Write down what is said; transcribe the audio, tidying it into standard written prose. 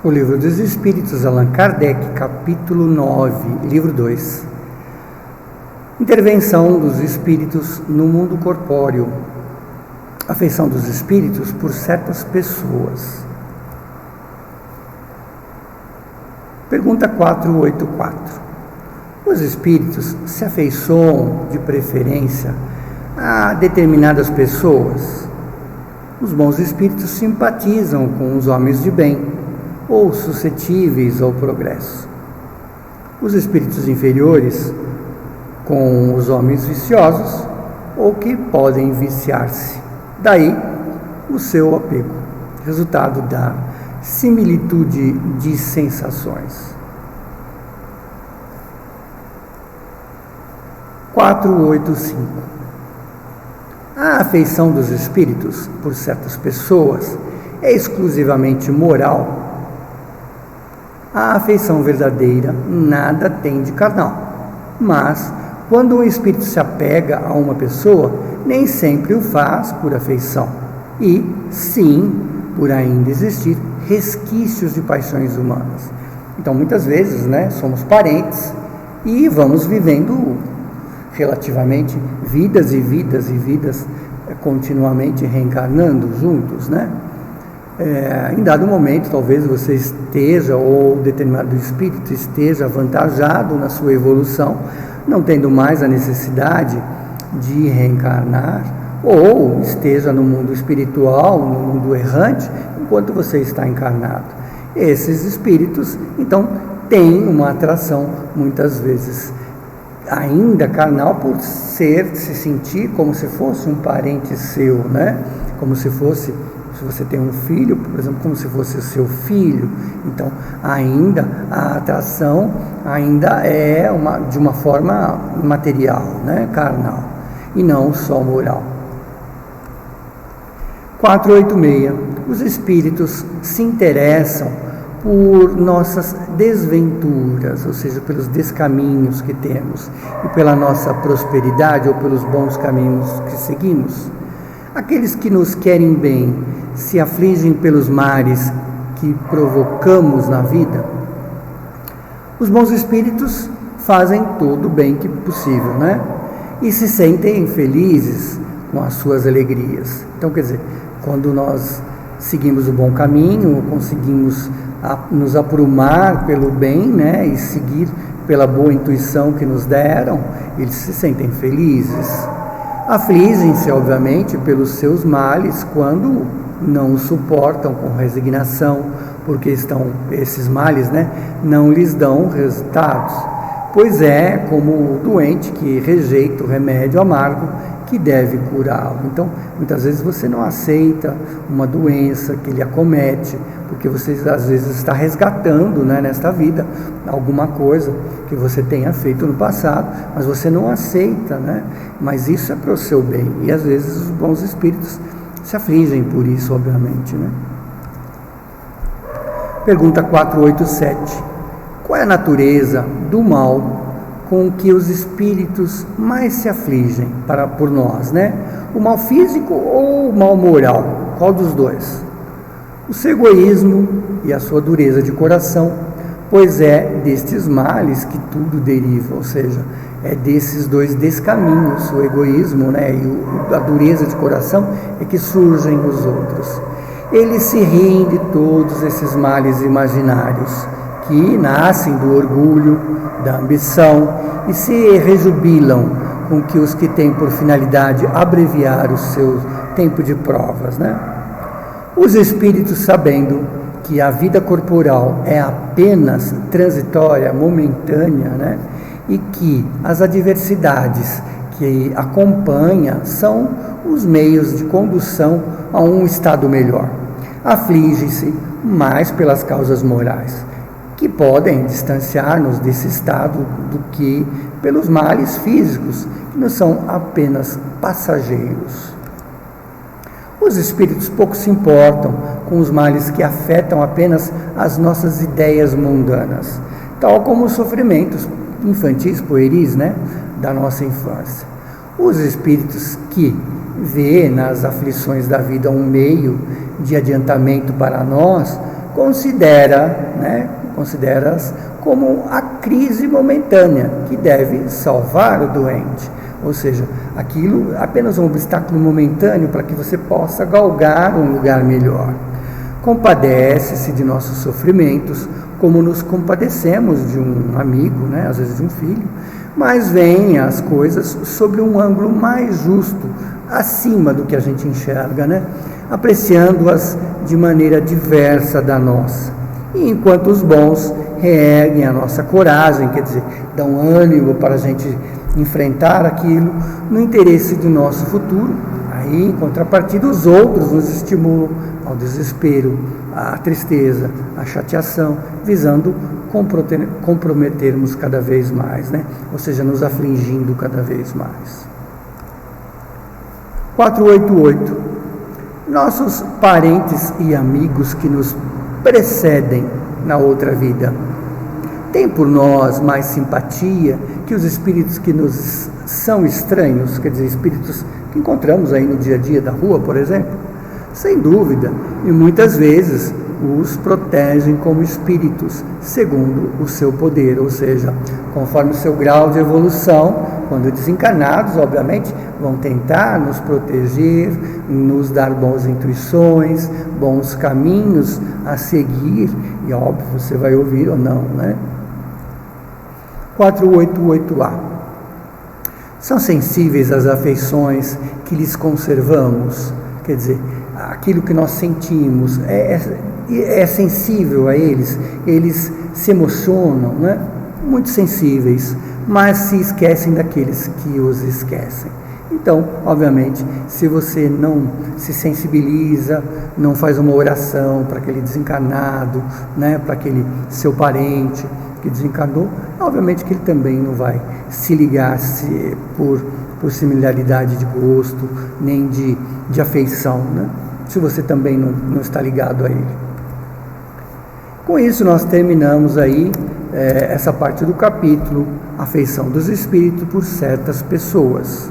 O Livro dos Espíritos, Allan Kardec, capítulo 9, livro 2. Intervenção dos espíritos no mundo corpóreo. Afeição dos espíritos por certas pessoas. Pergunta 484. Os espíritos se afeiçoam, de preferência, a determinadas pessoas? Os bons espíritos simpatizam com os homens de bem, ou suscetíveis ao progresso. Os espíritos inferiores com os homens viciosos ou que podem viciar-se. Daí o seu apego, resultado da similitude de sensações. 485. A afeição dos espíritos por certas pessoas é exclusivamente moral. A afeição verdadeira nada tem de carnal, mas quando um espírito se apega a uma pessoa, nem sempre o faz por afeição, e sim por ainda existir resquícios de paixões humanas. Então, muitas vezes, somos parentes e vamos vivendo relativamente vidas e vidas e vidas, continuamente reencarnando juntos, em dado momento, talvez você esteja, ou determinado espírito esteja avantajado na sua evolução, não tendo mais a necessidade de reencarnar, ou esteja no mundo espiritual, no mundo errante, enquanto você está encarnado. Esses espíritos, então, têm uma atração, muitas vezes, ainda carnal, por se sentir como se fosse um parente seu, como se fosse... Se você tem um filho, por exemplo, como se fosse o seu filho, então ainda a atração ainda é de uma forma material, carnal, e não só moral. 486. Os espíritos se interessam por nossas desventuras, ou seja, pelos descaminhos que temos, e pela nossa prosperidade, ou pelos bons caminhos que seguimos. Aqueles que nos querem bem se afligem pelos males que provocamos na vida. Os bons espíritos fazem todo o bem que possível, e se sentem felizes com as suas alegrias. Então, quer dizer, quando nós seguimos o bom caminho, conseguimos nos aprumar pelo bem, e seguir pela boa intuição que nos deram, eles se sentem felizes. Afligem-se, obviamente, pelos seus males quando não os suportam com resignação, porque esses males, não lhes dão resultados, pois é como o doente que rejeita o remédio amargo que deve curá-lo. Então, muitas vezes você não aceita uma doença que lhe acomete, porque você às vezes está resgatando, nesta vida, alguma coisa que você tenha feito no passado, mas você não aceita, mas isso é para o seu bem, e às vezes os bons espíritos se afligem por isso, obviamente, Pergunta 487. Qual é a natureza do mal com que os espíritos mais se afligem por nós, O mal físico ou o mal moral? Qual dos dois? O seu egoísmo e a sua dureza de coração, pois é destes males que tudo deriva, ou seja, é desses dois descaminhos, o egoísmo, e a dureza de coração, é que surgem os outros. Eles se riem de todos esses males imaginários, que nascem do orgulho, da ambição, e se rejubilam com que os que têm por finalidade abreviar o seu tempo de provas, Os espíritos, sabendo que a vida corporal é apenas transitória, momentânea, e que as adversidades que acompanham são os meios de condução a um estado melhor, afligem-se mais pelas causas morais, que podem distanciar-nos desse estado do que pelos males físicos, que não são apenas passageiros. Os espíritos pouco se importam com os males que afetam apenas as nossas ideias mundanas, tal como os sofrimentos infantis, pueris, da nossa infância. Os espíritos que vê nas aflições da vida um meio de adiantamento para nós, considera-as como a crise momentânea que deve salvar o doente. Ou seja, aquilo apenas um obstáculo momentâneo para que você possa galgar um lugar melhor. Compadece-se de nossos sofrimentos, como nos compadecemos de um amigo, às vezes de um filho, mas veem as coisas sob um ângulo mais justo, acima do que a gente enxerga, apreciando-as de maneira diversa da nossa. E enquanto os bons reerguem a nossa coragem, quer dizer, dão ânimo para a gente enfrentar aquilo no interesse do nosso futuro, aí, em contrapartida, os outros nos estimulam ao desespero, à tristeza, à chateação, visando comprometermos cada vez mais, ou seja, nos afligindo cada vez mais. 488. Nossos parentes e amigos que nos precedem na outra vida têm por nós mais simpatia que os espíritos que nos são estranhos, quer dizer, espíritos que encontramos aí no dia a dia da rua, por exemplo? Sem dúvida, e muitas vezes os protegem como espíritos, segundo o seu poder, ou seja, conforme o seu grau de evolução. Quando desencarnados, obviamente, vão tentar nos proteger, nos dar boas intuições, bons caminhos a seguir, e óbvio, você vai ouvir ou não, 488A. São sensíveis às afeições que lhes conservamos, quer dizer, aquilo que nós sentimos é sensível a eles se emocionam, muito sensíveis, mas se esquecem daqueles que os esquecem. Então, obviamente, se você não se sensibiliza, não faz uma oração para aquele desencarnado, para aquele seu parente que desencarnou, obviamente que ele também não vai se ligar por similaridade de gosto, nem de afeição, se você também não está ligado a ele. Com isso, nós terminamos aí essa parte do capítulo, Afeição dos Espíritos por certas pessoas.